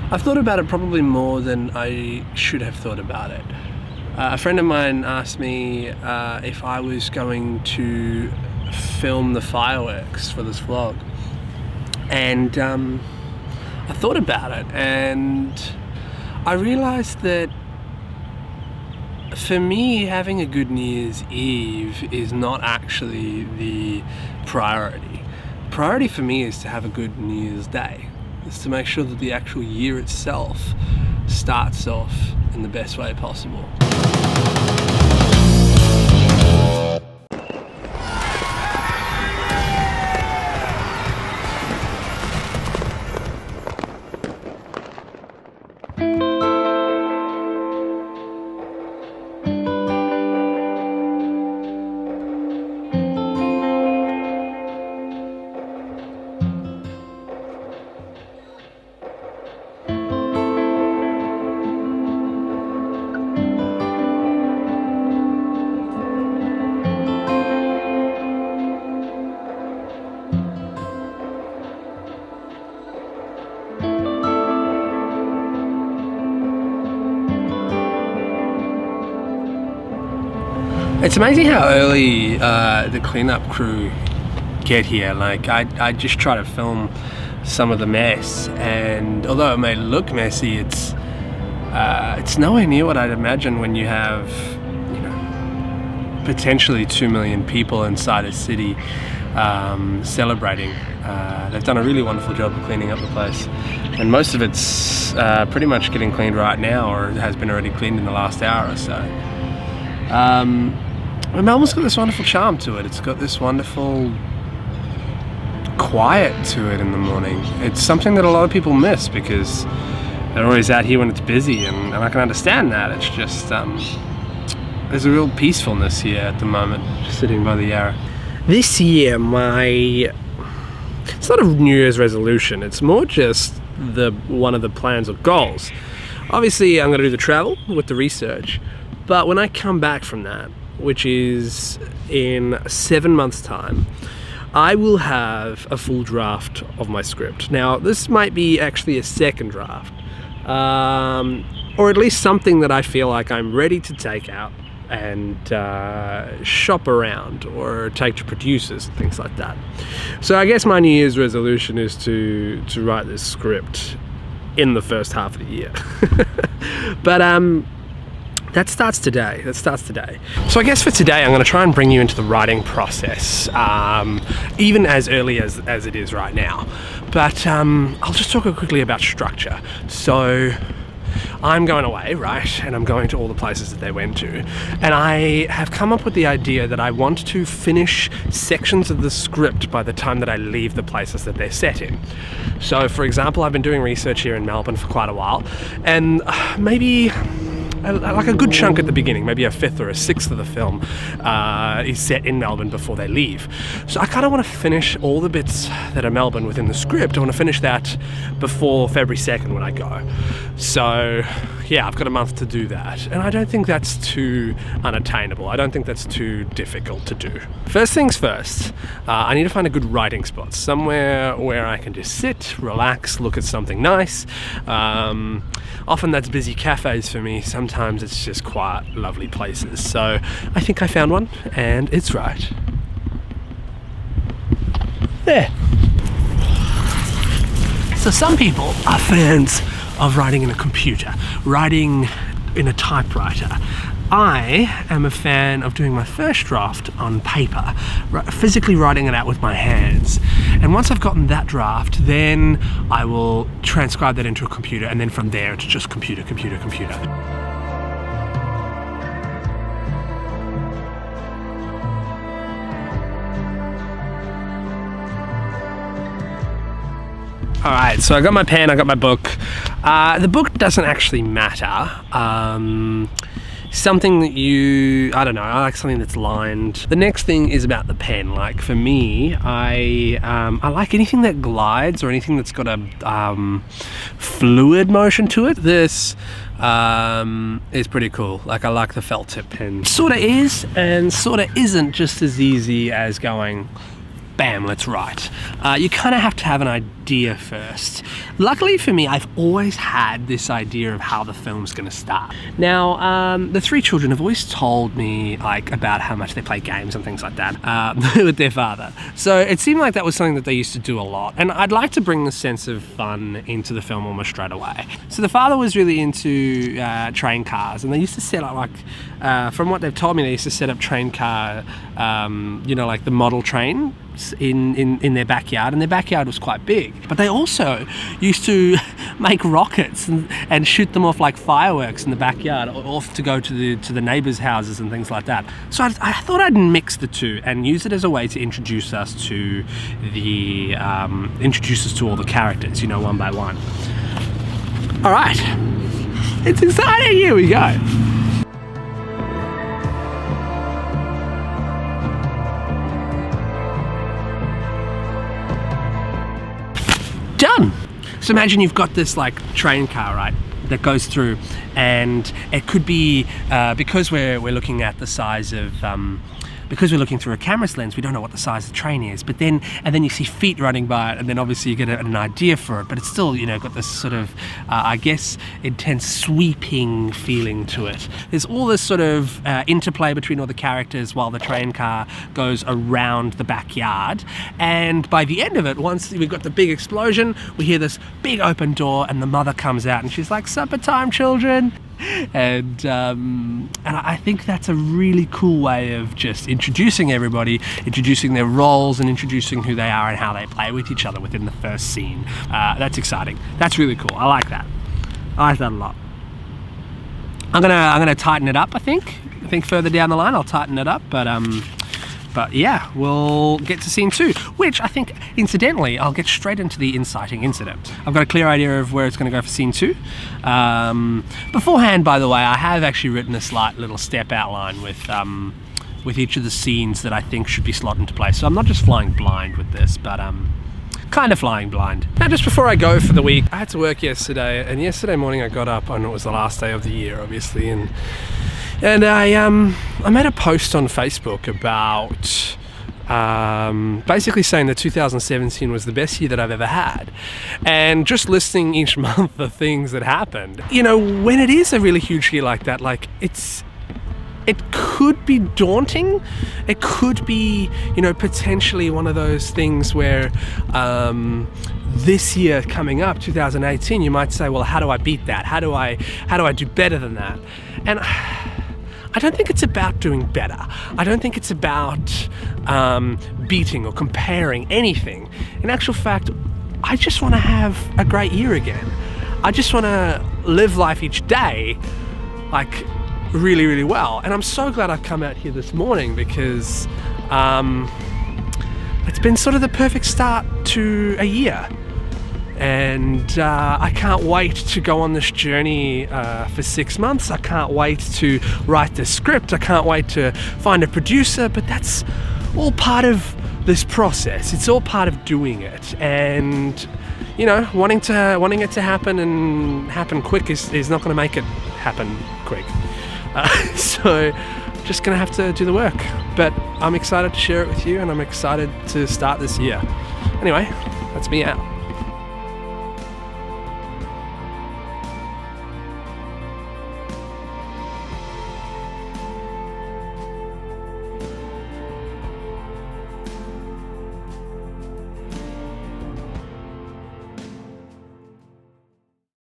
I've thought about it probably more than I should have thought about it. A friend of mine asked me if I was going to film the fireworks for this vlog, and I thought about it, and I realized that for me, having a good New Year's Eve is not actually the priority. The priority for me is to have a good New Year's Day. It's to make sure that the actual year itself starts off in the best way possible. It's amazing how early the cleanup crew get here. Like I just try to film some of the mess, and although it may look messy, it's nowhere near what I'd imagine when you have, you know, potentially 2 million people inside a city celebrating. They've done a really wonderful job of cleaning up the place, and most of it's pretty much getting cleaned right now, or has been already cleaned in the last hour or so. Melbourne's got this wonderful charm to it. It's got this wonderful quiet to it in the morning. It's something that a lot of people miss because they're always out here when it's busy, and I can understand that. It's just, there's a real peacefulness here at the moment, just sitting by the Yarra. This year, it's not a New Year's resolution, it's more just one of the plans or goals. Obviously, I'm going to do the travel with the research, but when I come back from that, which is in 7 months' time, I will have a full draft of my script. Now, this might be actually a second draft, or at least something that I feel like I'm ready to take out and shop around or take to producers and things like that. So I guess my New Year's resolution is to write this script in the first half of the year. But that starts today. So I guess for today, I'm going to try and bring you into the writing process, even as early as it is right now. But I'll just talk quickly about structure. So I'm going away, right? And I'm going to all the places that they went to. And I have come up with the idea that I want to finish sections of the script by the time that I leave the places that they're set in. So, for example, I've been doing research here in Melbourne for quite a while, and maybe like a good chunk at the beginning, maybe a fifth or a sixth of the film is set in Melbourne before they leave. So I kind of want to finish all the bits that are Melbourne within the script. I want to finish that before February 2nd when I go. So yeah, I've got a month to do that, and I don't think that's too unattainable. I don't think that's too difficult to do. First things first, I need to find a good writing spot, somewhere where I can just sit, relax, look at something nice. Often that's busy cafes for me, sometimes it's just quiet, lovely places. So I think I found one, and it's right there. So some people are fans of writing in a computer, writing in a typewriter. I am a fan of doing my first draft on paper, physically writing it out with my hands. And once I've gotten that draft, then I will transcribe that into a computer, and then from there it's just computer. Alright, so I got my pen, I got my book. The book doesn't actually matter. Something that I don't know, I like something that's lined. The next thing is about the pen. Like for me, I like anything that glides or anything that's got a fluid motion to it. This is pretty cool. Like I like the felt tip pen. Sorta is and sorta isn't just as easy as going bam, let's write. You kind of have to have an idea first. Luckily for me, I've always had this idea of how the film's going to start. Now, the three children have always told me like about how much they play games and things like that with their father. So it seemed like that was something that they used to do a lot. And I'd like to bring the sense of fun into the film almost straight away. So the father was really into train cars, and they used to set up like, from what they've told me, they used to set up train car, like the model train in their backyard, and their backyard was quite big. But they also used to make rockets and shoot them off like fireworks in the backyard, off to go to the neighbors' houses and things like that. So I thought I'd mix the two and use it as a way to introduce us to all the characters, one by one. All right, it's exciting. Here we go. Done. So imagine you've got this like train car, right, that goes through, and it could be because we're looking at the size of because we're looking through a camera's lens, we don't know what the size of the train is, but then you see feet running by it, and then obviously you get an idea for it, but it's still got this sort of I guess intense sweeping feeling to it. There's all this sort of interplay between all the characters while the train car goes around the backyard, and by the end of it, once we've got the big explosion, we hear this big open door, and the mother comes out and she's like, "Supper time, children." And I think that's a really cool way of just introducing everybody, introducing their roles, and introducing who they are and how they play with each other within the first scene. That's exciting. That's really cool. I like that. I like that a lot. I'm gonna tighten it up. I think further down the line I'll tighten it up, but yeah, we'll get to scene 2, which I think, incidentally, I'll get straight into the inciting incident. I've got a clear idea of where it's going to go for scene 2. Beforehand, by the way, I have actually written a slight little step outline with each of the scenes that I think should be slotted into place. So I'm not just flying blind with this, but kind of flying blind. Now, just before I go for the week, I had to work yesterday, and yesterday morning I got up, and it was the last day of the year, obviously, and I made a post on Facebook about basically saying that 2017 was the best year that I've ever had, and just listing each month the things that happened. When it is a really huge year like that, like it could be daunting. It could be, potentially one of those things where this year coming up, 2018, you might say, well, how do I beat that? How do I do better than that? And I don't think it's about doing better. I don't think it's about beating or comparing anything. In actual fact, I just want to have a great year again. I just want to live life each day like really, really well. And I'm so glad I've come out here this morning, because it's been sort of the perfect start to a year. And I can't wait to go on this journey for 6 months. I can't wait to write the script. I can't wait to find a producer, but that's all part of this process. It's all part of doing it. And wanting it to happen and happen quick is not going to make it happen quick. So just going to have to do the work. But I'm excited to share it with you, and I'm excited to start this year. Anyway, that's me out.